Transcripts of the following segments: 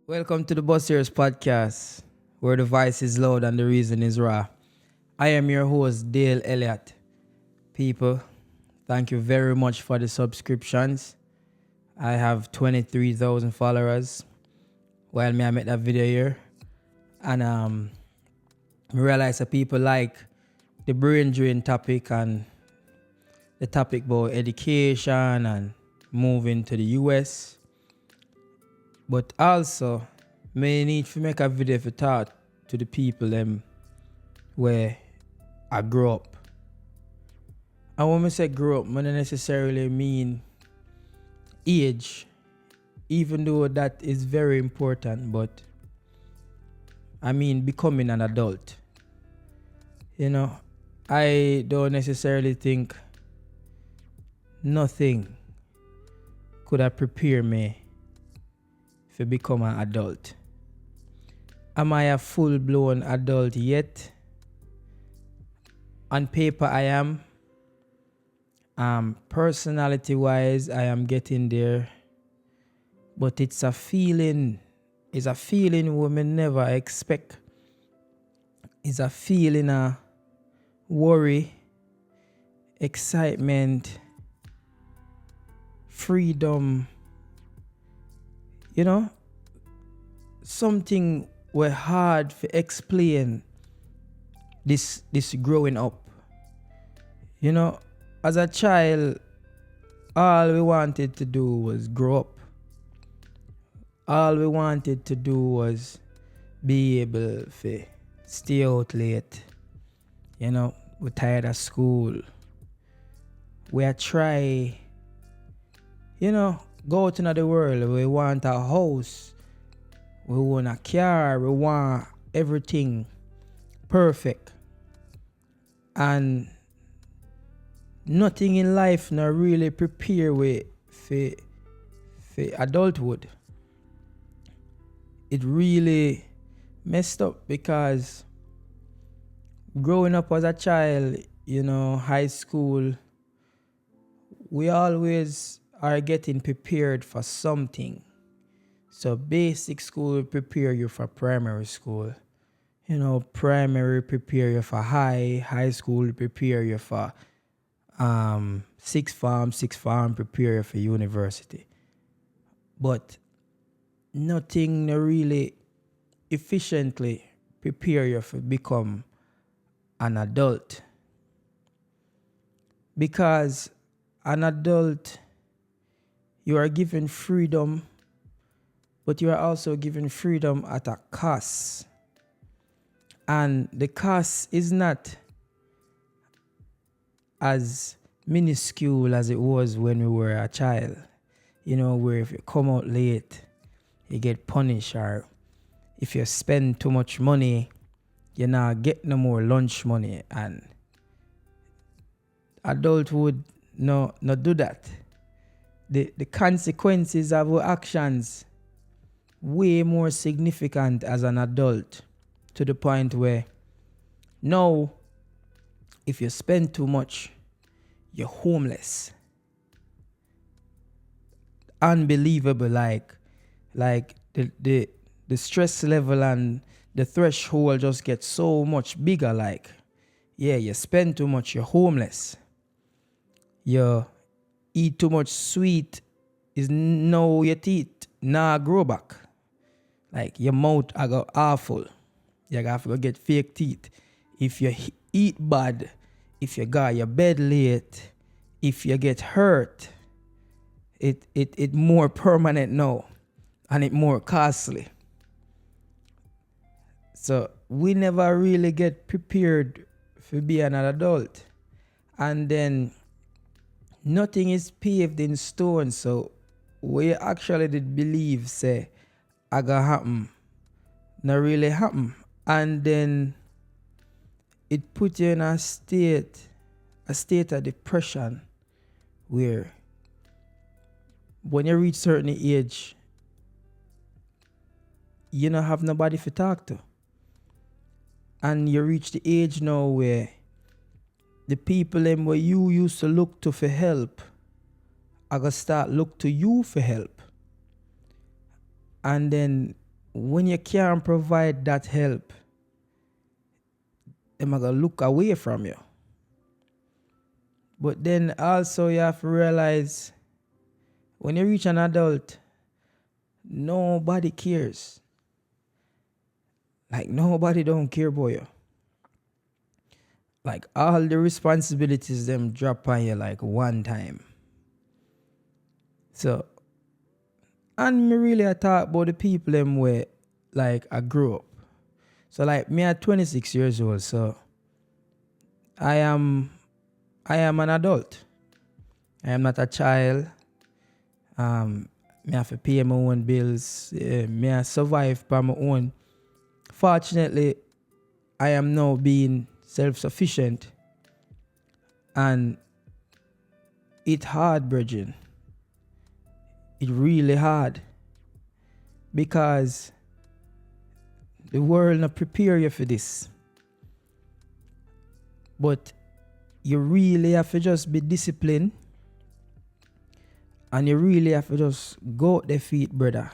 Welcome to the Earz podcast, where the voice is loud and the reason is raw. I am your host, Dale Elliott. People, thank you very much for the subscriptions. I have 23,000 followers while I make that video here. And I realize that people like the brain drain topic and the topic about education and moving to the US. But also, may need to make a video to talk to the people where I grew up. And when I say grow up, I don't necessarily mean age, even though that is very important, but I mean becoming an adult. You know, I don't necessarily think nothing could have prepared me to become an adult. Am I a full-blown adult yet? On paper, I am. Personality-wise, I am getting there. But it's a feeling. It's a feeling women never expect. It's a feeling of worry, excitement, freedom. You know, something were hard to explain this growing up. You know, as a child, all we wanted to do was grow up. All we wanted to do was be able to stay out late. You know, we're tired of school. We are try, go out into the world. We want a house. We want a car. We want everything perfect. And nothing in life not really prepare we for adulthood. It really messed up because growing up as a child, high school, we always are getting prepared for something. So basic school prepare you for primary school. Primary prepare you for high school prepare you for sixth form prepare you for university. But nothing really efficiently prepare you to become an adult. Because an adult, you are given freedom, but you are also given freedom at a cost. And the cost is not as minuscule as it was when we were a child. Where if you come out late, you get punished, or if you spend too much money, you not get no more lunch money. And adulthood no do that. The consequences of our actions way more significant as an adult, to the point where now if you spend too much, you're homeless. Unbelievable, like the stress level and the threshold just gets so much bigger. Like, yeah, you spend too much, you're homeless. You eat too much sweet, is now your teeth grow back. Like, your mouth I got awful. You have to go get fake teeth. If you eat bad, if you got your bed late, if you get hurt, it more permanent now, and it more costly. So we never really get prepared for being an adult. And then nothing is paved in stone. So we actually did believe, say, I gonna happen, not really happen. And then it put you in a state of depression, where when you reach certain age, you don't have nobody to talk to. And you reach the age now where the people where you used to look to for help are going to start look to you for help. And then when you can't provide that help, them are gonna look away from you. But then also you have to realize when you reach an adult, nobody cares. Like nobody don't care about you. Like all the responsibilities them drop on you like one time. So, and me really I talk about the people them where like I grew up. So like me at 26 years old, so I am an adult. I am not a child. Me have to pay my own bills. Me I survive by my own. Fortunately, I am now being self-sufficient. And it's hard, brethren. It's really hard. Because the world not prepare you for this. But you really have to just be disciplined. And you really have to just go out their feet, brother.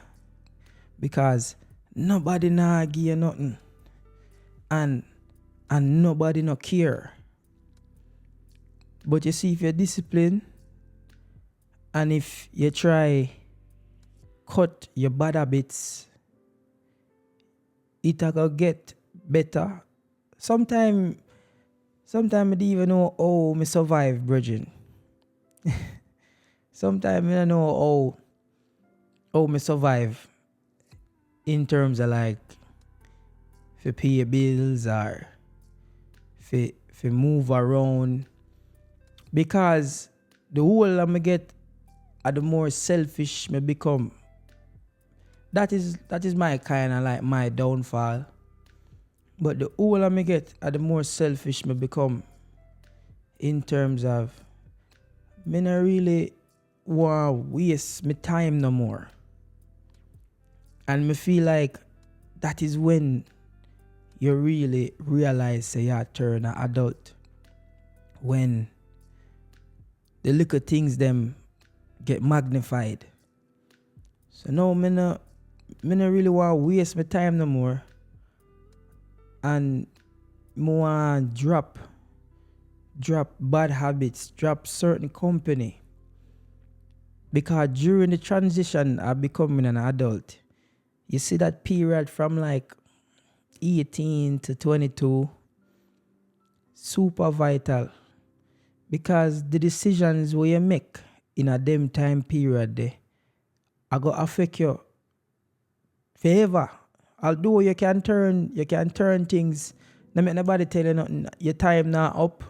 Because nobody nah give you nothing. And nobody no care. But you see, if you're disciplined, and if you try cut your bad habits, it will get better. Sometimes I don't even know how me survive, brethren. Sometimes I don't know how me survive in terms of like for pay bills or for move around. Because the whole I get the more selfish me become. That is my kind of like my downfall. But the older I get, the more selfish me become. In terms of, me not really want to waste my time no more. And me feel like that is when you really realize say you turn an adult. When the little things them get magnified. So now me not really want to waste my time no more. And me want to drop bad habits, drop certain company. Because during the transition of becoming an adult, you see that period from like 18 to 22, super vital. Because the decisions where you make in a them time period there are going to affect you forever. Although you can turn things, no make nobody tell you nothing, your time not up.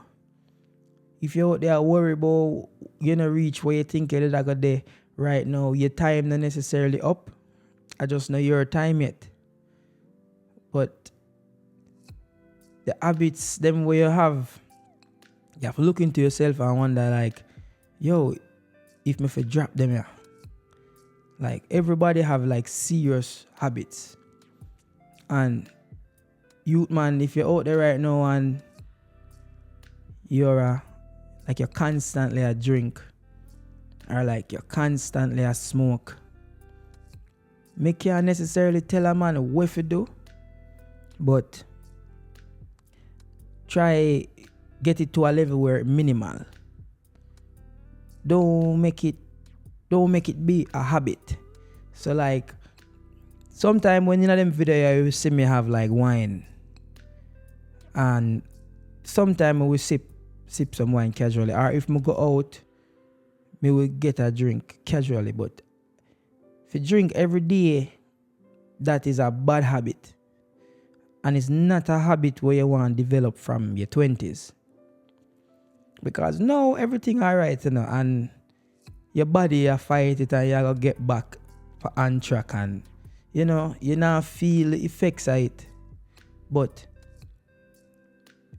If you're out there worried about you not reach where you think you're going there right now, your time not necessarily up. I just know your time yet. But the habits, them where you have to look into yourself and wonder like, yo, if me for drop them here. Like everybody have like serious habits. And youth man, if you're out there right now and you're like you're constantly a drink or like you're constantly a smoke, me can't necessarily tell a man what to do, but try get it to a level where it's minimal. Don't make it be a habit. So like sometimes when you know them video you see me have like wine. And sometimes I will sip some wine casually. Or if I go out, me will get a drink casually. But if you drink every day, that is a bad habit. And it's not a habit where you want to develop from your 20s. Because now everything alright, you know, and your body you fight it and you gotta get back on track, and you know, you now feel the effects of it. But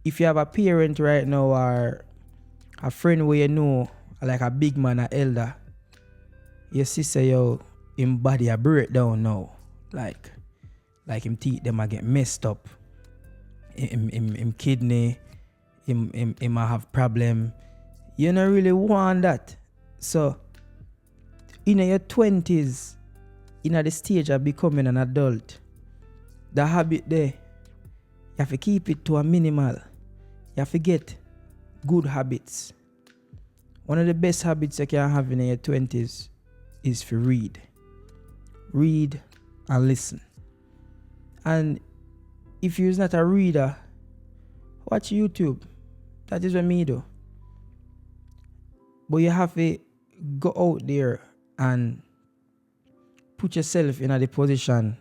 if you have a parent right now or a friend where you know, like a big man, an elder, your sister, yo, him body a breakdown now. Like him teeth them a get messed up. Him kidney, him a have problem. You don't really want that. So in your 20s, in the stage of becoming an adult, the habit there, you have to keep it to a minimal. You have to get good habits. One of the best habits you can have in your 20s is to read. Read and listen. And if you're not a reader, watch YouTube. That is what me do. But you have to go out there and put yourself in a position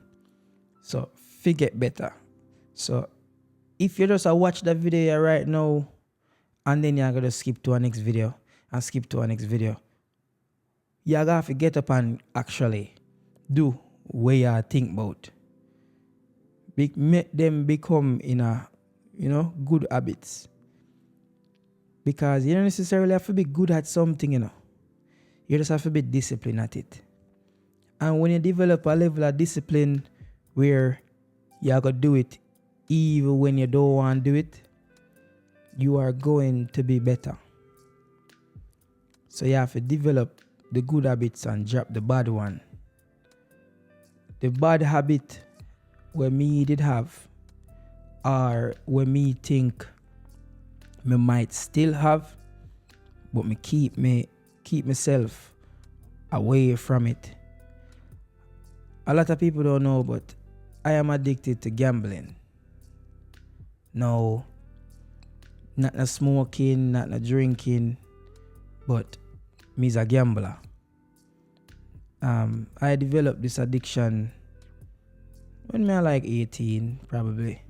so get better. So if you just watch the video right now and then you're going to skip to a next video and skip to a next video, you're going to have to get up and actually do what you think about. Make them become in a, good habits. Because you don't necessarily have to be good at something, You just have to be disciplined at it. And when you develop a level of discipline where you're going to do it even when you don't want to do it, you are going to be better. So you have to develop the good habits and drop the bad one. The bad habit where me did have, or where me think me might still have, but me keep myself away from it. A lot of people don't know, but I am addicted to gambling. No, not no smoking, not no drinking, but me's a gambler. I developed this addiction when I was like 18, probably.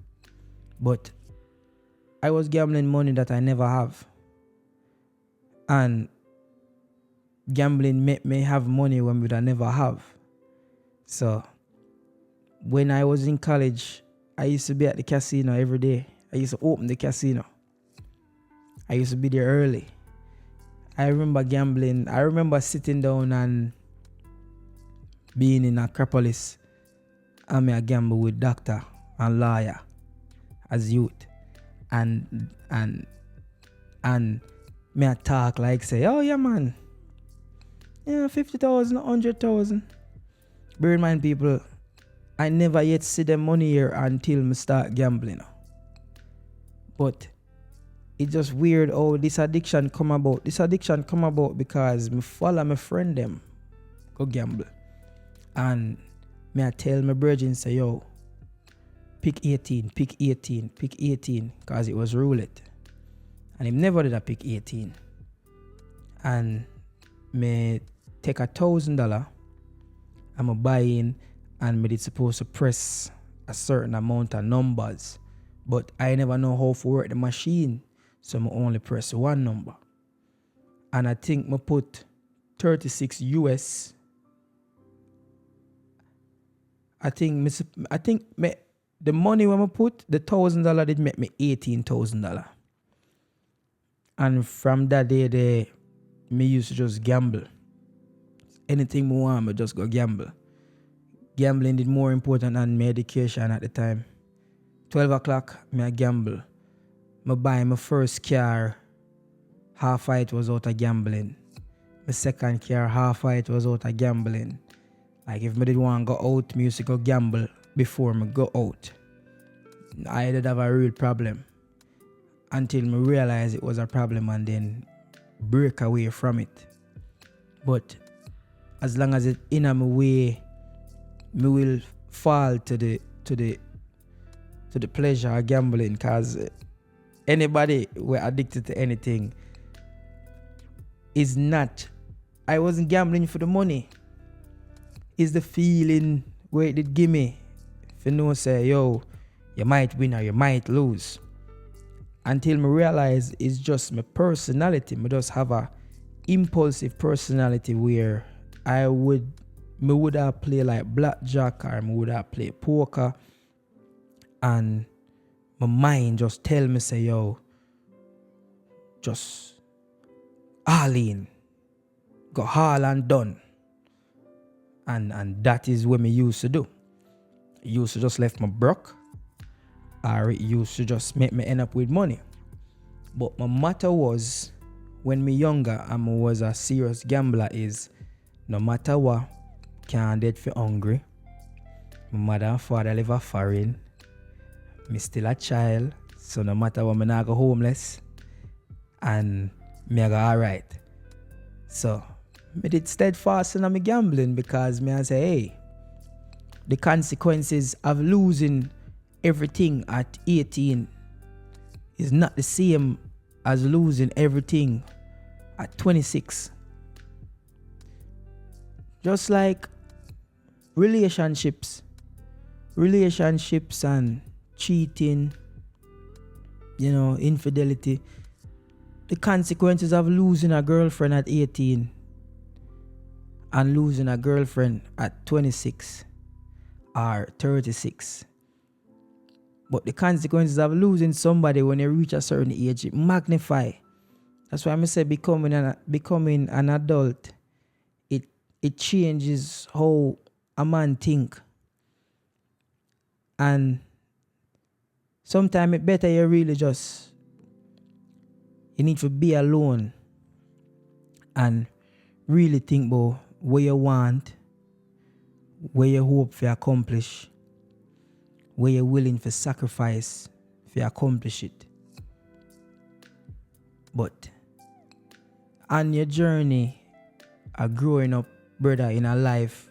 But I was gambling money that I never have. And gambling made me have money when we never have. So when I was in college, I used to be at the casino every day. I used to open the casino. I used to be there early. I remember gambling. I remember sitting down and being in Acropolis. And I gamble with doctor and lawyer as youth. And me I talk like say, oh yeah man, 50,000, 100,000. Bear in mind people, I never yet see the money here until me start gambling. But it's just weird how this addiction come about. This addiction come about because me follow my friend them go gamble. And me I tell my brethren say, yo, pick 18, because it was roulette. And him never did a pick 18. And me take $1,000, I'm a buy in, and me did supposed to press a certain amount of numbers. But I never know how to work the machine, so I only press one number. And I think I put 36 US. I think the money when I put, the $1,000 did make me $18,000. And from that day, me used to just gamble. Anything I want, I just go gamble. Gambling did more important than my education at the time. 12 o'clock, I gamble. I buy my first car, half of it was out of gambling. My second car, half of it was out of gambling. Like if I did want to go out, I used to go gamble before I go out. I did have a real problem. Until I realized it was a problem and then break away from it. But as long as it's in my way, I will fall to the pleasure of gambling, because anybody who are addicted to anything is not. I wasn't gambling for the money. It's the feeling where it did give me. If you know, say, yo, you might win or you might lose. Until I realize it's just my personality. I just have a impulsive personality where I would have played like blackjack or I would have played poker, and my mind just tell me say, yo, just all in, go all and done. And that is what me used to do. It used to just left me broke, or it used to just make me end up with money. But my matter was, when me younger and I was a serious gambler, is no matter what, can't dead for hungry. My mother and father live a foreign. Me still a child. So no matter what, me not go homeless. And me I go alright. So me did steadfast in my gambling because me I say, hey, the consequences of losing everything at 18 is not the same as losing everything at 26. Just like relationships and cheating, infidelity, the consequences of losing a girlfriend at 18 and losing a girlfriend at 26 or 36. But the consequences of losing somebody when you reach a certain age, it magnify. That's why I say becoming an adult, it changes how a man think. And sometimes it better you really you need to be alone and really think about what you want, where you hope to accomplish, where you're willing to sacrifice to accomplish it. But on your journey of growing up, brother, in a life,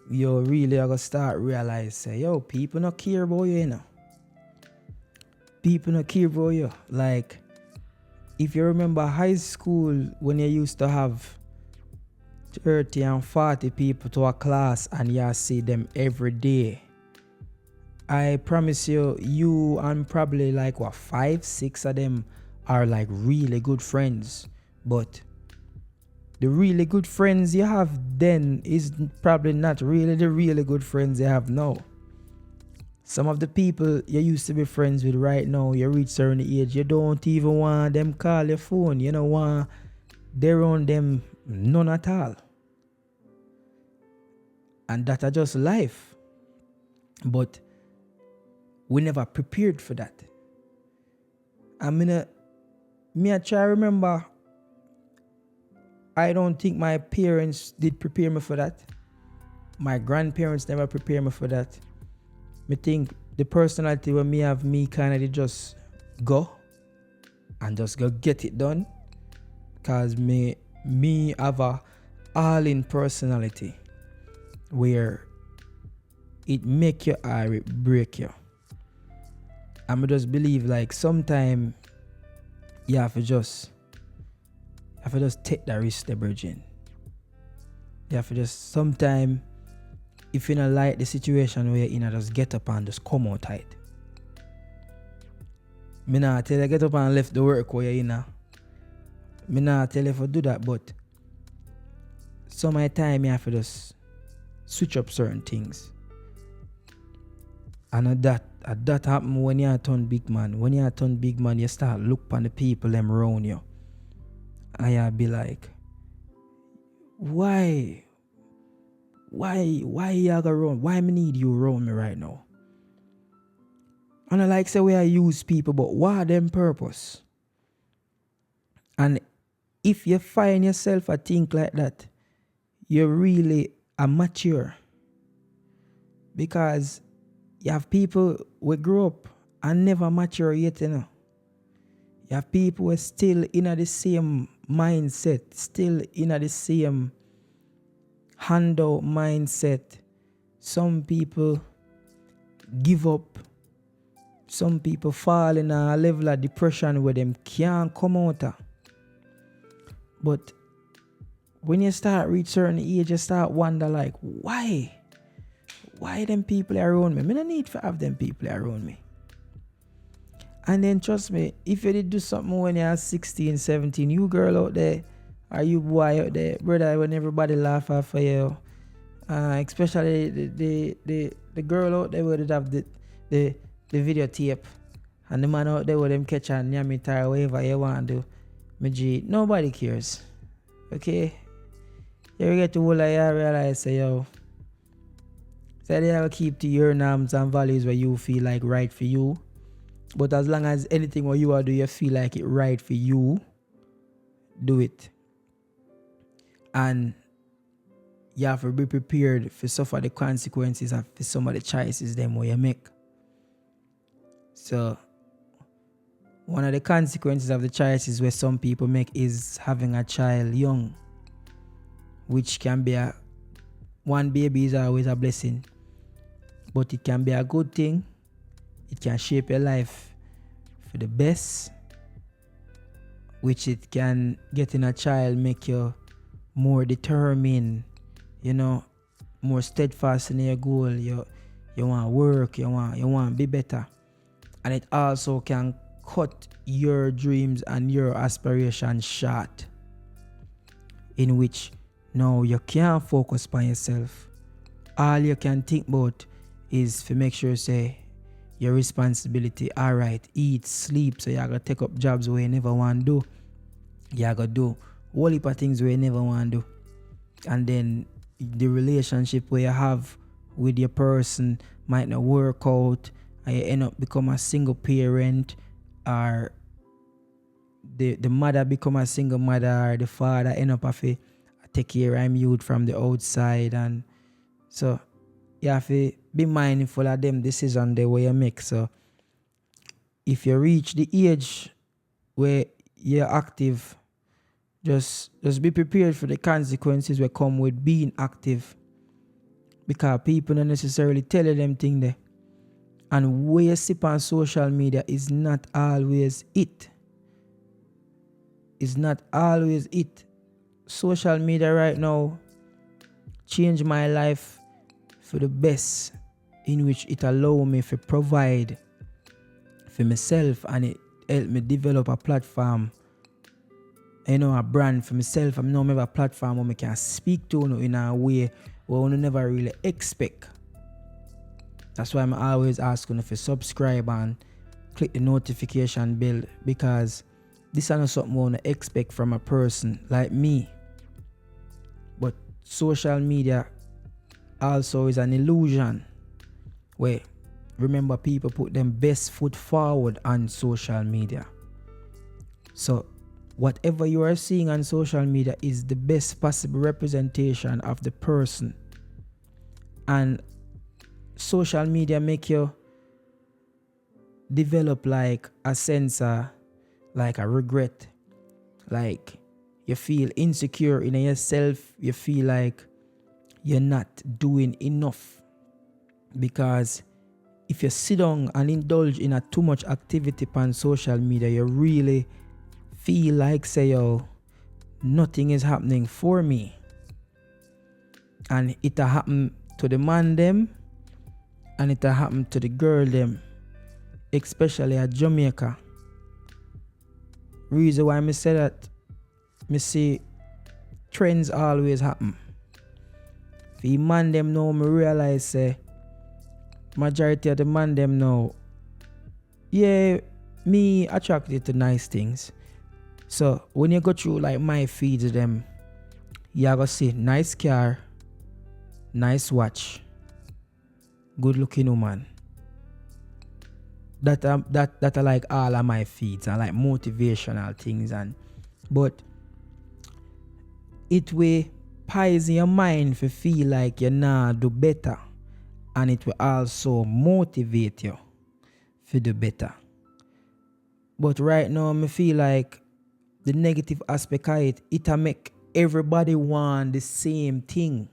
you really are going to start realize, say, yo, people not care about you, People not care about you. Like, if you remember high school when you used to have 30 and 40 people to a class and you see them every day, I promise you and probably like 5, 6 of them are like really good friends. But the really good friends you have then is probably not really the really good friends you have now. Some of the people you used to be friends with right now, you reach certain age, you don't even want them call your phone. You don't want they on them none at all. And that are just life. But we never prepared for that. I try to remember, I don't think my parents did prepare me for that. My grandparents never prepared me for that. I think the personality when me have, me kind of did just go and just go get it done. Because me have a all-in personality where it make you or it break you. And I just believe like sometime you have to just take that risk, the virgin. You have to just sometime, if you don't like the situation where you're in, just get up and just come out tight. Me not tell you get up and left the work where you're in. Me not tell you to do that, but some of the time you have to just switch up certain things. And that happen when you turn big man. When you turn big man, you start look on the people them around you. And you be like, why you go around? Why me need you around me right now? And I like say we I use people, but what them purpose? And if you find yourself a think like that, you're really a mature. Because you have people who grow up and never mature yet, You have people who are still in the same mindset, still in the same handout mindset. Some people give up. Some people fall in a level of depression where them can't come out of. But when you start reach certain age, you start wonder like, why? Why them people around me? I don't need to have them people around me. And then trust me, if you did do something when you're 16, 17, you girl out there, or you boy out there, brother, when everybody laugh at you, especially the girl out there would have the videotape, and the man out there with them catch and yam it or whatever you want to do. Nobody cares. Okay? You get to all of you realize, say, yo, so they will keep to your norms and values where you feel like right for you. But as long as anything what you are do, you feel like it right for you, do it. And you have to be prepared for suffer the consequences of some of the choices them where you make. So one of the consequences of the choices where some people make is having a child young, which can be one baby is always a blessing, but it can be a good thing. It can shape your life for the best, which it can, getting a child make you more determined, more steadfast in your goal. You want to work, you want to be better. And it also can cut your dreams and your aspirations short, in which now you can't focus on yourself. All you can think about is to make sure say your responsibility, alright, eat, sleep, so you gotta take up jobs where you never want to do. You gotta do whole heap of things where you never want to do. And then the relationship where you have with your person might not work out, and you end up become a single parent, or the mother become a single mother, or the father end up having to take care of youth from the outside. And so you have to be mindful of them decisions the way you make. So if you reach the age where you're active, just be prepared for the consequences that come with being active, because people don't necessarily tell you them things there. And where you sip on social media is not always it. It's not always it. Social media right now changed my life for the best, in which it allowed me to provide for myself, and it helped me develop a platform, a brand for myself. I have a platform where I can speak to in a way where I never really expect. That's why I'm always asking if you subscribe and click the notification bell, because this is not something I want to expect from a person like me. But social media also is an illusion where, remember, people put them best foot forward on social media. So whatever you are seeing on social media is the best possible representation of the person. And social media make you develop like a sense of like a regret. Like you feel insecure in yourself. You feel like you're not doing enough. Because if you sit down and indulge in a too much activity on social media, you really feel like say, yo, nothing is happening for me. And it happen to the man them, and it happen to the girl them, especially at Jamaica. Reason why I say that, me see trends always happen. The man them now, me realize say majority of the man them now, yeah, me attracted to nice things. So when you go through like my feeds them, you gonna see nice car, nice watch, good looking woman. That are like all of my feeds and like motivational things, but it will poison your mind to feel like you nah do better, and it will also motivate you to do better. But right now I feel like the negative aspect of it make everybody want the same thing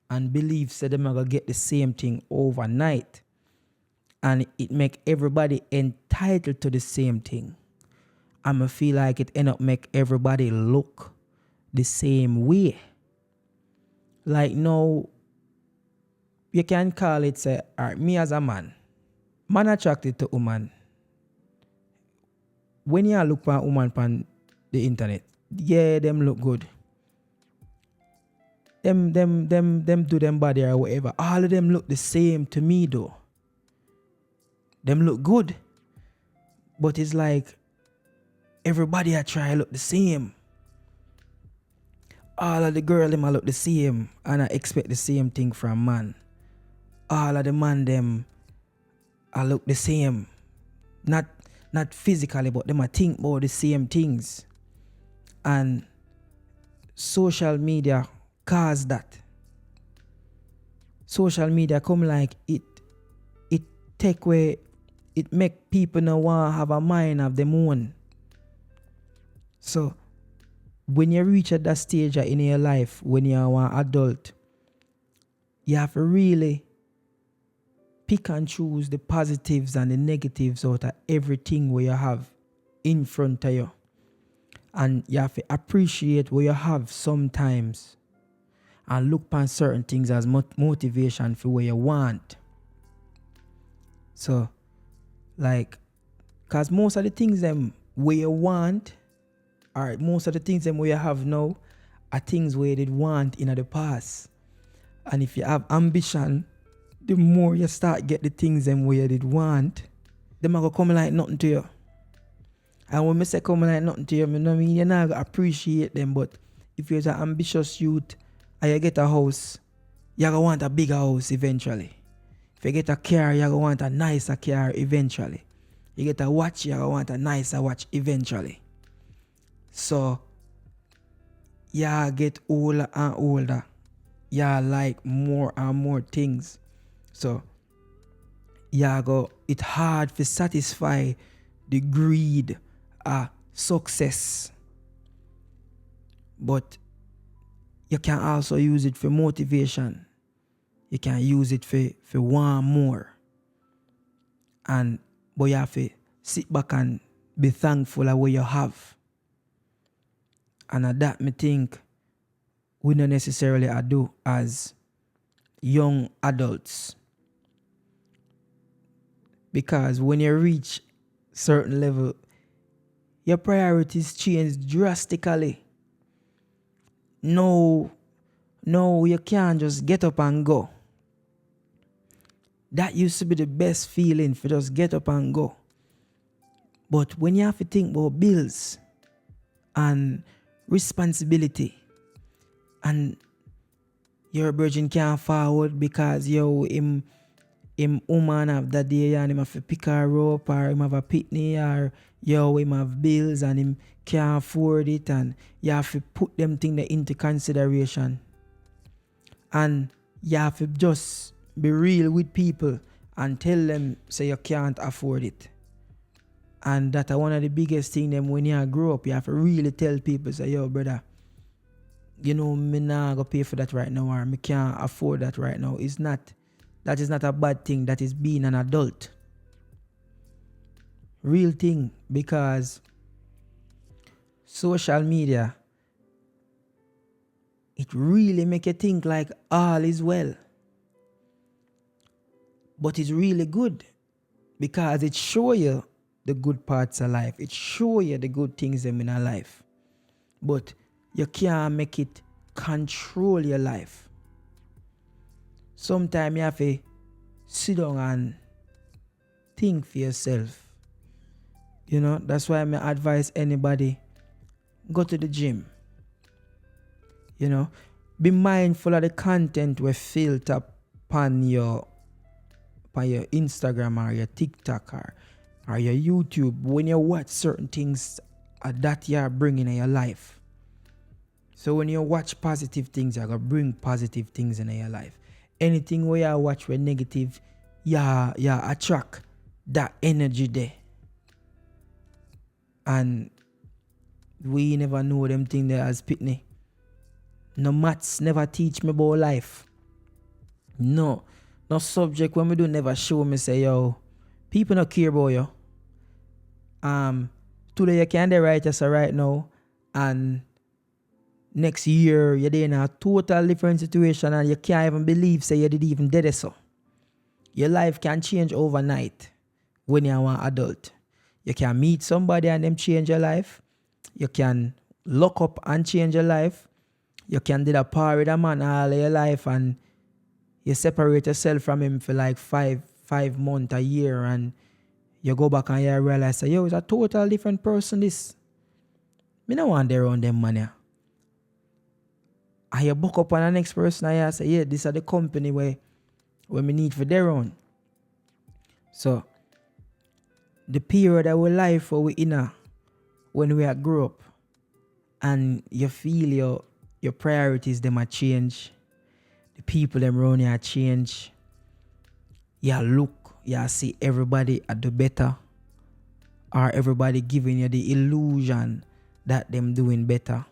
and believe that they're gonna get the same thing overnight. And it make everybody entitled to the same thing. I feel like it end up make everybody look the same way. Like now, you can call it say, alright, me as a man attracted to woman. When you look for a woman on the internet, yeah, them look good. Them do them body or whatever. All of them look the same to me though. Them look good. But it's like everybody I try look the same. All of the girl them I look the same, and I expect the same thing from man. All of the man them I look the same. Not physically, but them I think about the same things. And social media cause that. social media come like it take away, it make people now want to have a mind of them own. So when you reach at that stage in your life, when you are an adult, you have to really pick and choose the positives and the negatives out of everything where you have in front of you. And you have to appreciate what you have sometimes and look upon certain things as motivation for what you want. So, like, because most of the things them where you want, or most of the things them where you have now, are things where you did want in the past. And if you have ambition, the more you start get the things them where you did want, them are going to come like nothing to you. And when I say come like nothing to you, I mean you're not going to appreciate them. But if you're an ambitious youth and you get a house, you're going to want a bigger house eventually. If you get a car, you're going to want a nicer car eventually. You get a watch, you're going to want a nicer watch eventually. So, you get older and older. You like more and more things. So, it's hard to satisfy the greed of success. But you can also use it for motivation. You can use it for want more. But you have to sit back and be thankful of what you have. And at that, me think we don't necessarily do as young adults. Because when you reach certain level, your priorities change drastically. No, you can't just get up and go. That used to be the best feeling, for just get up and go. But when you have to think about bills and responsibility, and your virgin can't forward because him woman have that day and him have to pick her up, or him have a pitney, or him have bills and him can't afford it, and you have to put them things into consideration. And you have to just be real with people and tell them say you can't afford it. And that's one of the biggest things them when you grow up, you have to really tell people, say, yo brother, me not gonna pay for that right now, or me can't afford that right now. That is not a bad thing. That is being an adult. Real thing, because social media, it really make you think like all is well. But it's really good because it show you the good parts of life. It show you the good things in our life. But you can't make it control your life. Sometimes you have to sit down and think for yourself. That's why I advise anybody, go to the gym. Be mindful of the content we filter upon your Instagram or your TikTok or your YouTube. When you watch certain things that you are bringing in your life. So when you watch positive things, you're going to bring positive things in your life. Anything where you watch with negative, you attract that energy there. And we never know them things there as pitney. No maths never teach me about life. No subject when we do never show me say, yo, people not care about you. Today you can write us right now, and next year you're in a total different situation and you can't even believe say you did even did it so. Your life can change overnight when you're an adult. You can meet somebody and them change your life. You can lock up and change your life. You can do a par with a man all your life and you separate yourself from him for like five months, a year, and you go back and you realize, yo, it's a total different person this. Me no want there on them money. And you book up on the next person and you say, yeah, this is the company where we need for their own. So the period of our life where we in when we grow up and you feel your priorities them a change, The people them around you change. You look, you see everybody at the better. Or everybody giving you the illusion that them doing better.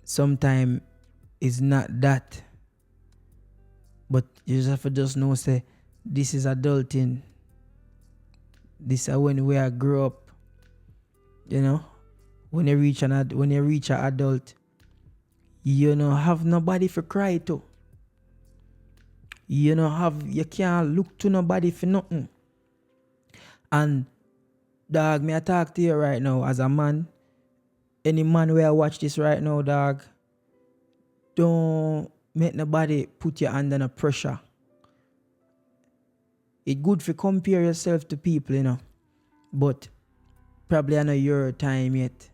Sometimes it's not that. But you just have to just know, say, this is adulting. This is when we are grow up. You know? When you reach an adult, you don't have nobody for cry to. You can't look to nobody for nothing. And dog, me I talk to you right now as a man. Any man where I watch this right now, dog, don't make nobody put you under no pressure. It's good to compare yourself to people, you know. But probably not your time yet.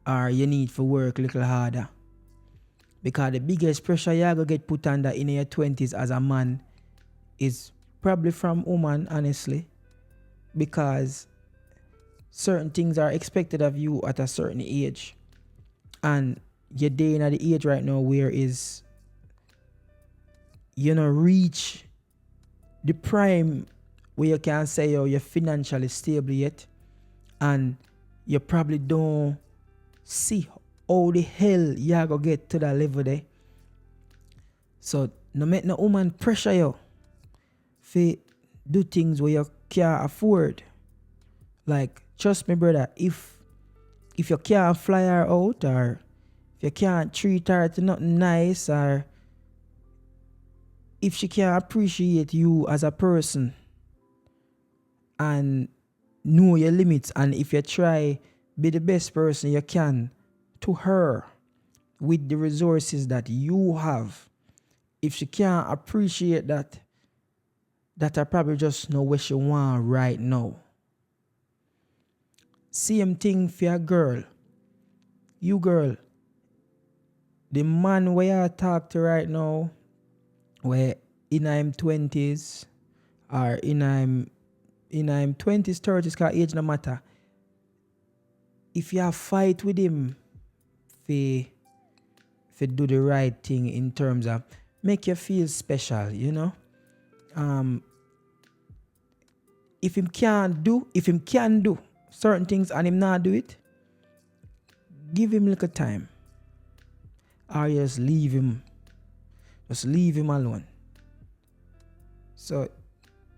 Or you need to work a little harder. Because the biggest pressure you're going to get put under in your 20s as a man is probably from woman, honestly. Because certain things are expected of you at a certain age. And you're there at the age right now where is, reach the prime where you can say, oh, you're financially stable yet. And you probably don't see how the hell you're going to get to that level there. So, no make no woman pressure you to do things where you can't afford. Like, trust me, brother, if you can't fly her out, or if you can't treat her to nothing nice, or if she can't appreciate you as a person and know your limits, and if you try be the best person you can to her with the resources that you have, if she can't appreciate that I probably just know what she want right now. Same thing for a girl. You girl, the man where I talk to right now, where in I'm 20s or in I'm 20s, 30s, because age no matter. If you fight with him for do the right thing in terms of make you feel special, you know. If him can do certain things and him not do it, give him a little time. Or just leave him alone. So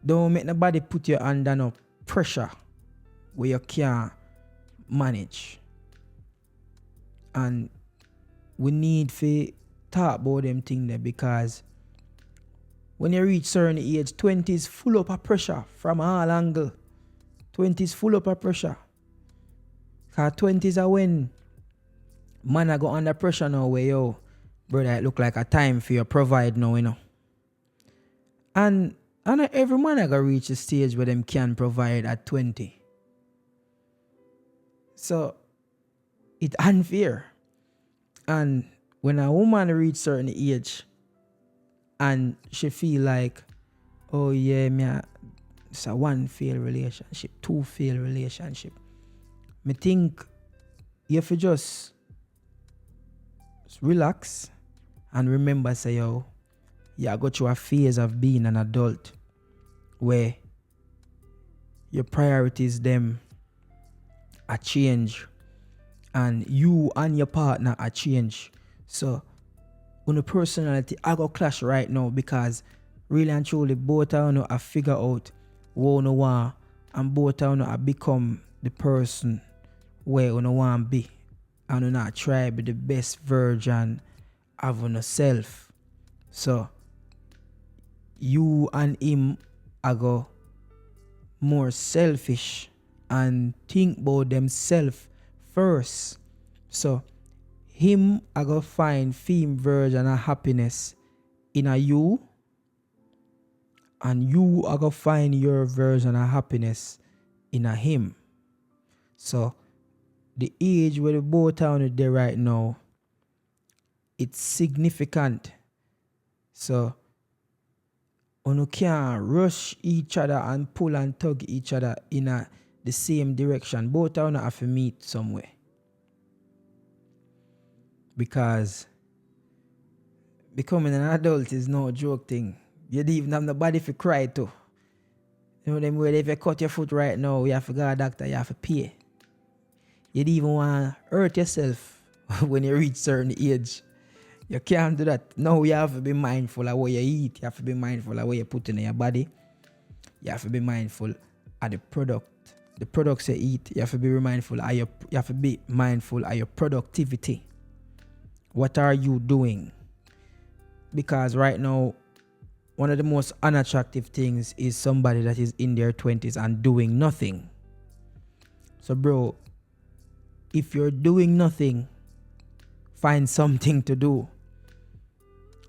don't make nobody put you under no pressure where you can't manage. And we need to talk about them things there, because when you reach certain age, 20s full up of pressure from all angles. 20s full up of pressure. Because 20s are when man I go under pressure now where yo, brother, it look like a time for you to provide now, you know. And not every man I go reach a stage where them can provide at 20. So it's unfair. And when a woman reach certain age and she feel like, oh yeah, it's a 1 failed relationship, 2 failed relationship, me think you have to just relax and remember, say, yo, you go through a phase of being an adult where your priorities them a change and you and your partner a change. So on the personality I go clash right now, because really and truly both of you I figure out what you want, and both of you I become the person where you want to be, and you not try to be the best version of yourself. So you and him I go more selfish and think about themselves first. So him I go find him version of happiness in a you, and you I go find your version of happiness in a him. So the age where the both are there right now, it's significant. So you can't rush each other and pull and tug each other in the same direction. Both of you have to meet somewhere. Because becoming an adult is no joke thing. You don't even have nobody to cry to. You know them way if you cut your foot right now, you have to go to a doctor, you have to pay. You don't even want to hurt yourself when you reach certain age. You can't do that. Now you have to be mindful of what you eat. You have to be mindful of what you put in your body. You have to be mindful of the products you eat. You have to be mindful of your productivity. What are you doing? Because right now, one of the most unattractive things is somebody that is in their 20s and doing nothing. So bro, if you're doing nothing, find something to do.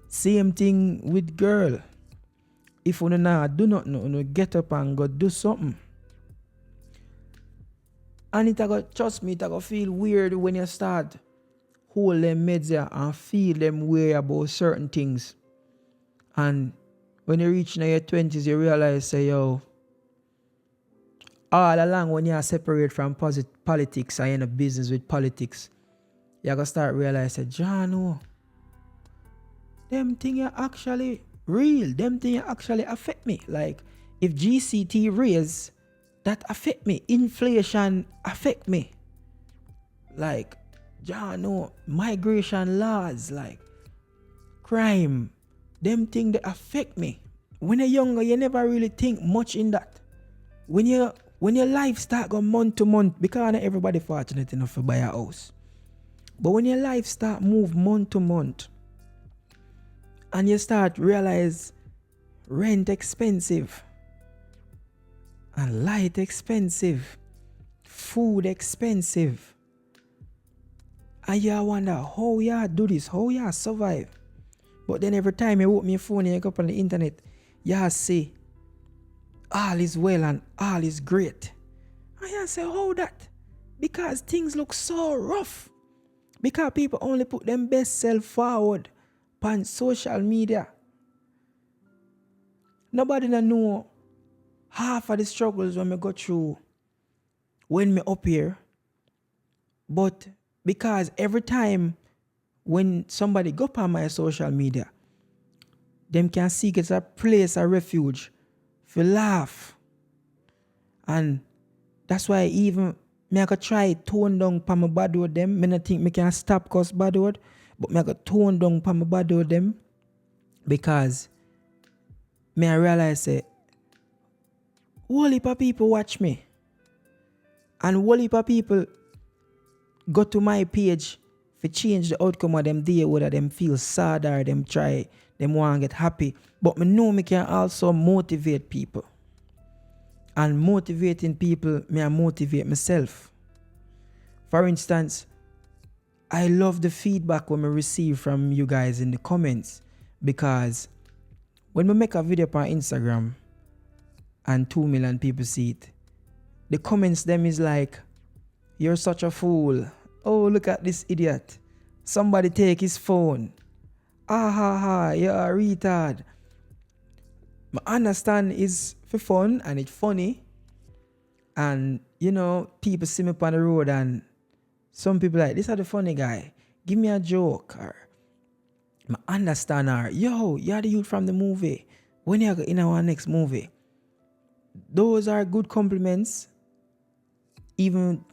Same thing with girl. If you do not get up and go do something. And trust me, it go feel weird when you start hold them meds there and feel them way about certain things. And when you reach your 20s, you realize, say, yo, all along when you are separate from politics and in a business with politics, you gotta start realizing, John, no, them things are actually real. Them things actually affect me. Like, if GCT raise, that affect me. Inflation affect me. Like, John, no, migration laws, like, crime, them things that affect me. When you're younger, you never really think much in that. When your life start going month to month, because not everybody fortunate enough to buy a house. But when your life start move month to month, and you start realize rent expensive, and light expensive, food expensive, and you wonder how you do this, how you survive. But then every time you open your phone and you go up on the internet, you see all is well and all is great. And you say, how that? Because things look so rough. Because people only put them best self forward on social media. Nobody know half of the struggles when we go through when me up here. But because every time when somebody go on my social media, them can seek it's a place, a refuge for laugh. And that's why even me I could try tone down pa my bad word them. Me not think me can stop cause bad word, but me I could tone down pa my bad word them because me I realize say whole heap of people watch me. And whole heap of people go to my page to change the outcome of them day, whether them feel sad or them want to get happy. But me know me can also motivate people. And motivating people, me I motivate myself. For instance, I love the feedback when I receive from you guys in the comments, because when we make a video on Instagram and 2 million people see it, the comments them is like, you're such a fool. Oh, look at this idiot. Somebody take his phone. Ah ha ha, you're a retard. I understand it's for fun and it's funny. And, you know, people see me on the road and some people like, this are the funny guy. Give me a joke. Or, I understand her. Yo, you're the youth from the movie. When you're in our next movie. Those are good compliments. Even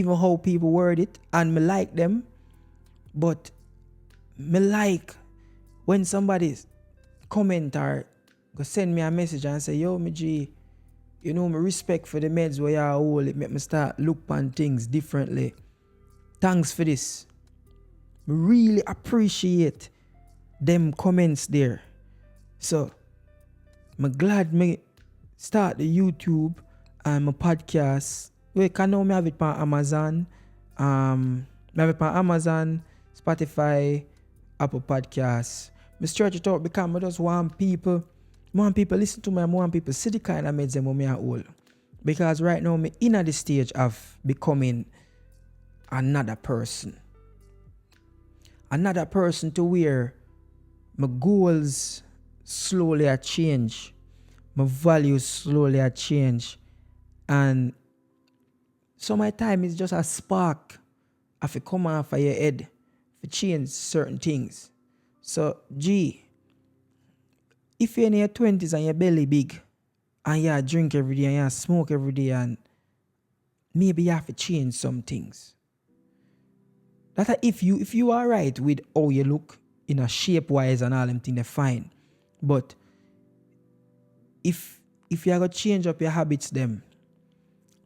how people word it, and me like them. But me like when somebody comment or go send me a message and say, yo, me G, you know, me respect for the meds where you hold, it make me start look on things differently. Thanks for this. Me really appreciate them comments there. So, I'm glad me start the YouTube and my podcast. We can now have it on Amazon. Me have it on Amazon, Spotify, Apple Podcasts. I stretch it out because I just want people listen to me, I want people see the kind of meds them I hold. Because right now I'm in at the stage of becoming another person. Another person to where my goals slowly are change. My values slowly are change. And so my time is just a spark of it come off of your head to change certain things. So, G, if you're in your 20s and your belly big, and you drink every day and you smoke every day, and maybe you have to change some things. That if you are right with how you look in a shape wise and all them things, they're fine. But if you are gonna change up your habits, them,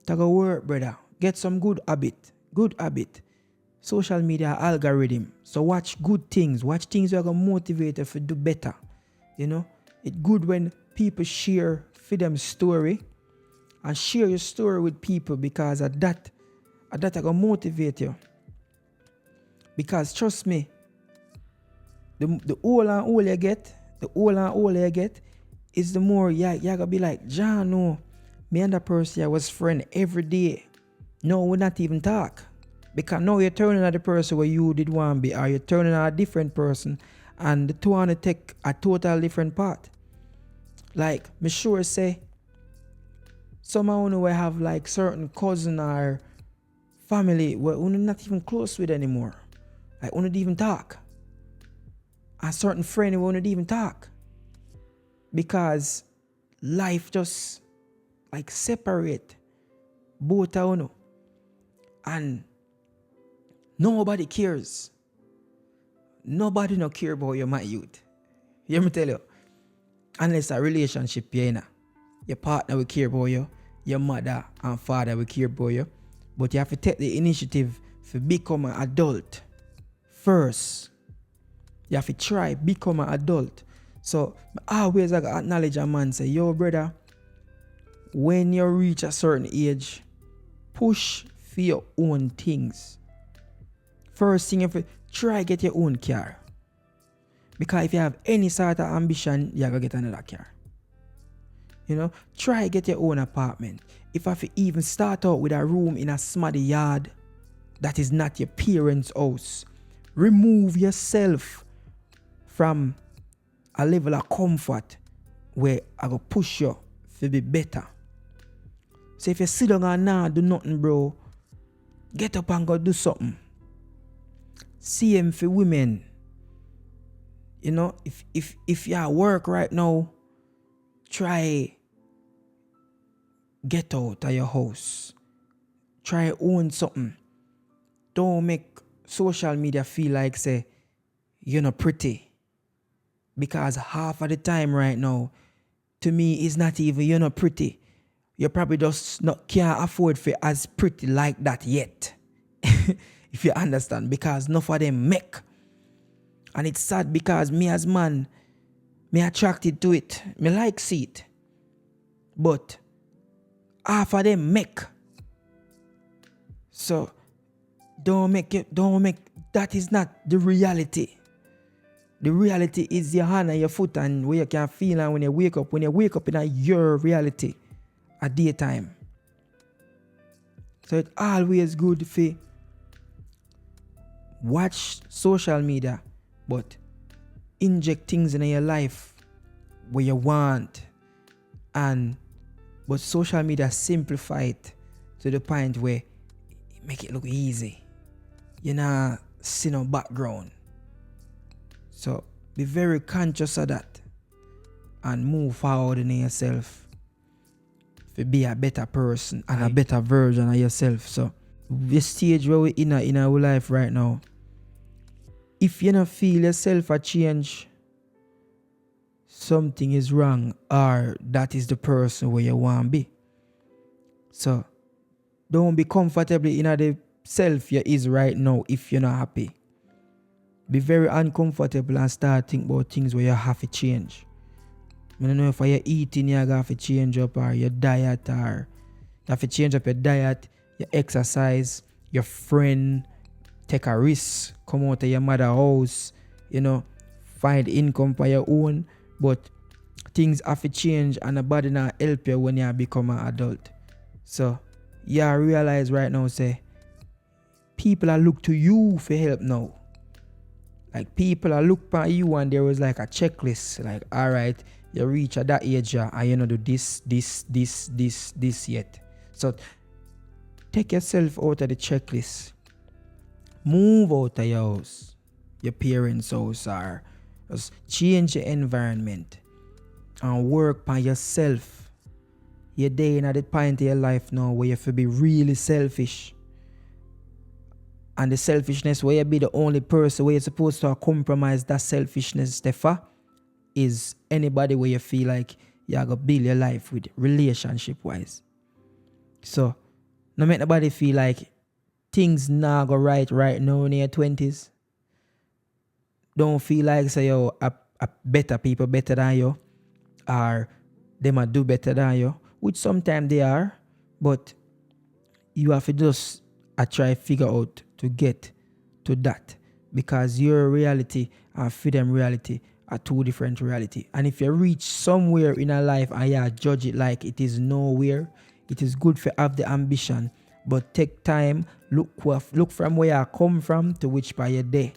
to go work, brother. Get some good habit. Good habit. Social media algorithm. So watch good things. Watch things that are gonna motivate you to do better. You know, it's good when people share for them story and share your story with people, because of that are gonna motivate you. Because trust me, the older and older you get, is the more you're gonna be like, John, no, me and that person I was friend every day. No, we not even talk. Because now you're turning at the person where you did want to be, or you're turning at a different person, and the two want to take a total different path. Like, me sure say, somehow we have like certain cousin or family where we're not even close with anymore. Like, we don't even talk. A certain friend we don't even talk. Because life just like separate both of you. And nobody cares. Nobody no care about you, my youth. You hear me tell you? Unless a relationship you're in. Your partner will care about you. Your mother and father will care about you. But you have to take the initiative to become an adult first. You have to try become an adult. So I always acknowledge a man, say, yo brother, when you reach a certain age, push for your own things. First thing, if you try get your own car. Because if you have any sort of ambition, you're going to get another car. You know, try get your own apartment. If you even start out with a room in a smutty yard that is not your parents' house, remove yourself from a level of comfort where I go push you to be better. So if you sit down and not do nothing, bro, get up and go do something. Same for women. You know, if you're at work right now, try get out of your house. Try own something. Don't make social media feel like, say, you're not pretty. Because half of the time right now, to me, it's not even you're not pretty. You probably just can't afford for as pretty like that yet. If you understand. Because enough of them make. And it's sad because me as man, me attracted to it. Me like see it. But half of them make. So don't make that is not the reality. The reality is your hand and your foot and where you can feel, and when you wake up in your reality at daytime. So it's always good for watch social media, but inject things in your life where you want. But social media simplify it to the point where it make it look easy. You know, see no background. So be very conscious of that and move forward in yourself to be a better person and a better version of yourself. So the stage where we're in our life right now, if you don't feel yourself a change, something is wrong, or that is the person where you want to be. So don't be comfortable in the self you is right now if you're not happy. Be very uncomfortable and start think about things where you have to change. I don't know if you're eating, you have to change up, or your diet, or you have to change up your diet, your exercise, your friend, take a risk, come out of your mother's house, you know, find income for your own. But things have to change and the body not help you when you become an adult. So you realize right now, say, people are look to you for help now. Like people are look for you and there was like a checklist. Like, all right, you reach at that age and you know do this yet. So take yourself out of the checklist. Move out of your house, your parents' house, or Just change your environment and work by yourself. You're there at the point in your life now where you have to be really selfish. And the selfishness where you be the only person where you're supposed to compromise that selfishness, Stefa, is anybody where you feel like you're going to build your life with relationship-wise. So, no make nobody feel like things not go right now in your 20s. Don't feel like say yo a better people better than you, or they might do better than you, which sometimes they are, but you have to just try figure out to get to that, because your reality and freedom reality are two different reality. And if you reach somewhere in a life and you judge it like it is nowhere, it is good for have the ambition, but take time, look from where you come from to which part you're there,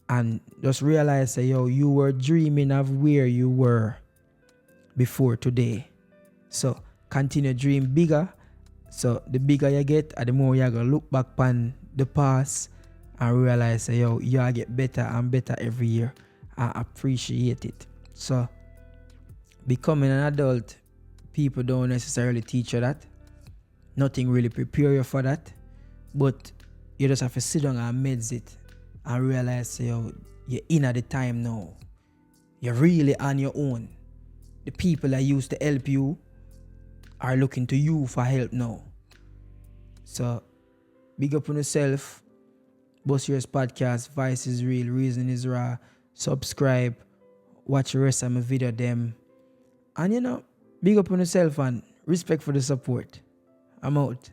and just realize that you were dreaming of where you were before today. So continue dream bigger. So the bigger you get, the more you're gonna look back on the past and realize that you get better and better every year and appreciate it. So becoming an adult, people don't necessarily teach you that. Nothing really prepare you for that. But you just have to sit down and meditate and realize you're in at the time now. You're really on your own. The people that used to help you are looking to you for help now. So, big up on yourself. Boss Earz podcast. Vice is real. Reason is raw. Subscribe. Watch the rest of my video them. And big up on yourself and respect for the support. I'm out.